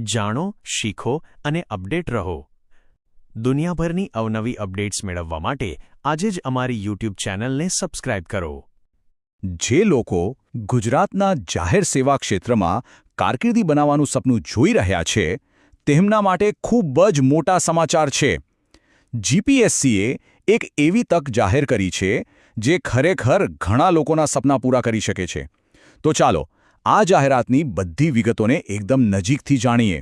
જાણો, શીખો અને અપડેટ રહો. દુનિયાભરની અવનવી અપડેટ્સ મેળવવા માટે આજે જ અમારી યુટ્યુબ ચેનલને સબસ્ક્રાઇબ કરો. જે લોકો ગુજરાતના જાહેર સેવા ક્ષેત્રમાં કારકિર્દી બનાવવાનું સપનું જોઈ રહ્યા છે, તેમના માટે ખૂબ જ મોટા સમાચાર છે. જીપીએસસીએ એક એવી તક જાહેર કરી છે જે ખરેખર ઘણા લોકોના સપના પૂરા કરી શકે છે. તો ચાલો આ જાહેરાતની બધી વિગતોને એકદમ નજીકથી જાણીએ.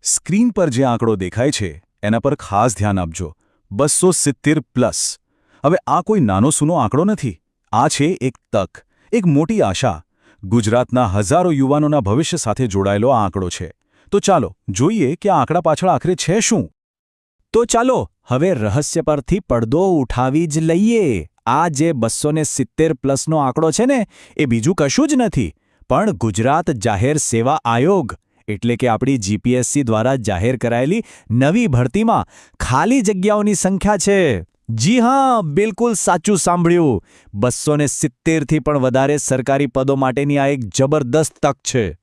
સ્ક્રીન પર જે આંકડો દેખાય છે એના પર ખાસ ધ્યાન આપજો. 270+. હવે આ કોઈ નાનો સૂનો આંકડો નથી. આ છે એક તક, એક મોટી આશા. ગુજરાતના હજારો યુવાનોના ભવિષ્ય સાથે જોડાયેલો આ આંકડો છે. તો ચાલો જોઈએ કે આ આંકડા પાછળ આખરે છે શું. તો ચાલો હવે રહસ્ય પરથી પડદો ઉઠાવી જ લઈએ. આ જે 270+નો આંકડો છે ને, એ બીજું કશું જ નથી, પણ ગુજરાત જાહેર સેવા આયોગ એટલે કે આપણી જીપીએસસી દ્વારા જાહેર કરાયેલી નવી ભરતીમાં ખાલી જગ્યાઓની સંખ્યા છે. જી હા, બિલકુલ સાચું સાંભળ્યું. 270થી પણ વધારે સરકારી પદો માટેની આ એક જબરદસ્ત તક છે.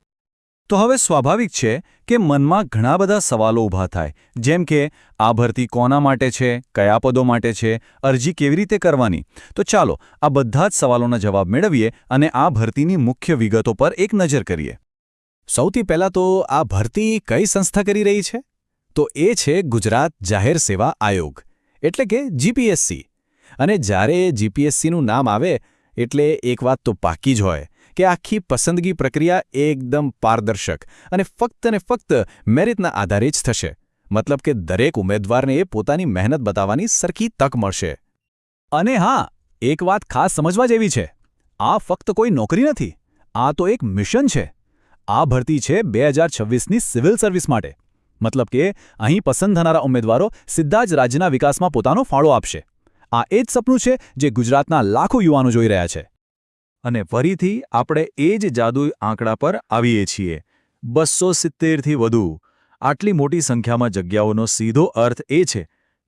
તો હવે સ્વાભાવિક છે કે મનમાં ઘણા બધા સવાલો ઊભા થાય, જેમ કે આ ભરતી કોના માટે છે, કયા પદો માટે છે, અરજી કેવી રીતે કરવાની. તો ચાલો આ બધા જ સવાલોના જવાબ મેળવીએ અને આ ભરતીની મુખ્ય વિગતો પર એક નજર કરીએ. સૌથી પહેલાં તો આ ભરતી કઈ સંસ્થા કરી રહી છે? તો એ છે ગુજરાત જાહેર સેવા આયોગ એટલે કે જીપીએસસી. અને જ્યારે જીપીએસસીનું નામ આવે એટલે એક વાત તો પાકી જ હોય કે આખી પસંદગી પ્રક્રિયા એકદમ પારદર્શક અને ફક્ત મેરિટના આધારે જ થશે. મતલબ કે દરેક ઉમેદવારને પોતાની મહેનત બતાવવાની સરખી તક મળશે. અને હા, એક વાત ખાસ સમજવા જેવી છે. આ ફક્ત કોઈ નોકરી નથી, આ તો એક મિશન છે. આ ભરતી છે 2026ની સિવિલ સર્વિસ માટે. મતલબ કે અહીં પસંદ થનારા ઉમેદવારો સીધા જ રાજ્યના વિકાસમાં પોતાનો ફાળો આપશે. આ એ જ સપનું છે જે ગુજરાતના લાખો યુવાનો જોઈ રહ્યા છે. અને ફરીથી આપણે એ જ જાદુઈ આંકડા પર આવીએ છીએ. 270થી વધુ. આટલી મોટી સંખ્યામાં જગ્યાઓનો સીધો અર્થ એ છે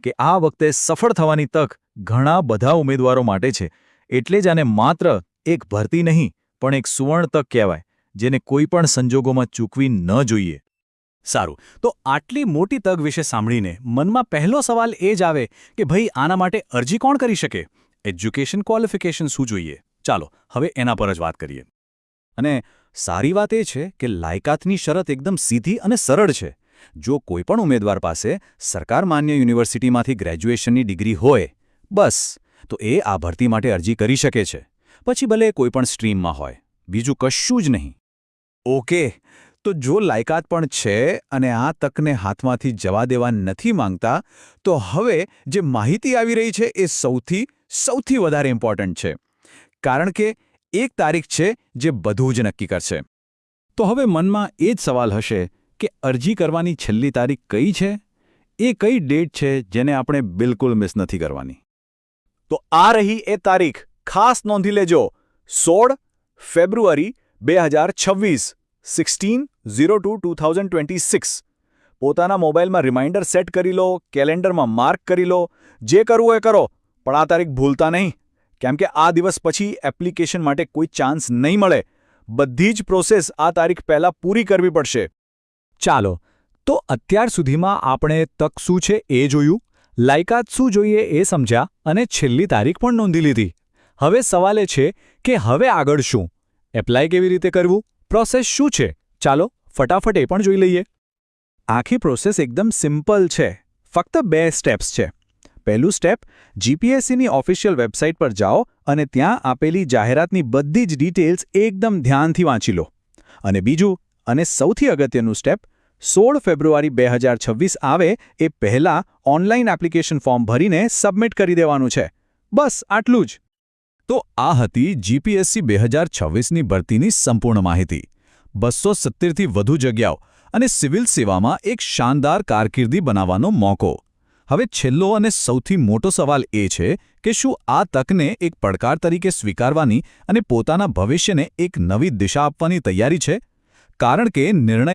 કે આ વખતે સફળ થવાની તક ઘણા બધા ઉમેદવારો માટે છે. એટલે જ આને માત્ર એક ભરતી નહીં, પણ એક સુવર્ણ તક કહેવાય, જેને કોઈ પણ સંજોગોમાં ચૂકવી ન જોઈએ. સારું, તો આટલી મોટી તક વિશે સાંભળીને મનમાં પહેલો સવાલ એ જ આવે કે ભાઈ આના માટે અરજી કોણ કરી શકે? એજ્યુકેશન ક્વોલિફિકેશન શું જોઈએ? ચાલો હવે એના પર જ વાત કરીએ. અને સારી વાત એ છે કે લાયકાતની શરત એકદમ સીધી અને સરળ છે. જો કોઈ પણ ઉમેદવાર પાસે સરકાર માન્ય યુનિવર્સિટીમાંથી ગ્રેજ્યુએશનની ડિગ્રી હોય, બસ, તો એ આ ભરતી માટે અરજી કરી શકે છે. પછી ભલે કોઈ પણ સ્ટ્રીમમાં હોય, બીજું કશું જ નહીં. ઓકે, તો જો લાયકાત પણ છે અને આ તકને હાથમાંથી જવા દેવા નથી માંગતા, તો હવે જે માહિતી આવી રહી છે એ સૌથી વધારે ઇમ્પોર્ટન્ટ છે. કારણ કે એક તારીખ છે જે બધું જ નક્કી કરશે. તો હવે મનમાં એ જ સવાલ હશે કે અરજી કરવાની છેલ્લી તારીખ કઈ છે? એ કઈ ડેટ છે જેને આપણે બિલકુલ મિસ નથી કરવાની? તો આ રહી એ તારીખ, ખાસ નોંધી લેજો. 16 ફેબ્રુઆરી 2026, 16/02/2026. પોતાના મોબાઈલમાં રિમાઇન્ડર સેટ કરી લો, કેલેન્ડરમાં માર્ક કરી લો. જે કરવું એ કરો, પણ આ તારીખ ભૂલતા નહીં. કેમ કે આ દિવસ પછી એપ્લિકેશન માટે કોઈ ચાન્સ નહીં મળે. બધી જ પ્રોસેસ આ તારીખ પહેલાં પૂરી કરવી પડશે. ચાલો, તો અત્યાર સુધીમાં આપણે તક શું છે એ જોયું, લાયકાત શું જોઈએ એ સમજ્યા અને છેલ્લી તારીખ પણ નોંધી લીધી. હવે સવાલ એ છે કે હવે આગળ શું? એપ્લાય કેવી રીતે કરવું? પ્રોસેસ શું છે? ચાલો ફટાફટ એ પણ જોઈ લઈએ. આખી પ્રોસેસ એકદમ સિમ્પલ છે. ફક્ત 2 સ્ટેપ્સ છે. પહેલું સ્ટેપ, જીપીએસસીની ઓફિશિયલ વેબસાઇટ પર જાઓ અને ત્યાં આપેલી જાહેરાતની બધી જ ડિટેલ્સ એકદમ ધ્યાનથી વાંચી લો. અને બીજું અને સૌથી અગત્યનું સ્ટેપ, 16 ફેબ્રુઆરી 2026 આવે એ પહેલાં ઓનલાઈન એપ્લિકેશન ફોર્મ ભરીને સબમિટ કરી દેવાનું છે. બસ આટલું જ. તો આ હતી જીપીએસસી 2026ની ભરતીની સંપૂર્ણ માહિતી. 270થી વધુ જગ્યાઓ અને સિવિલ સેવામાં એક શાનદાર કારકિર્દી બનાવવાનો મોકો. હવે છેલ્લો અને સૌથી મોટો સવાલ એ છે કે શું આ તકને એક પડકાર તરીકે સ્વીકારવાની અને પોતાના ભવિષ્યને એક નવી દિશા આપવાની તૈયારી છે? કારણ કે નિર્ણય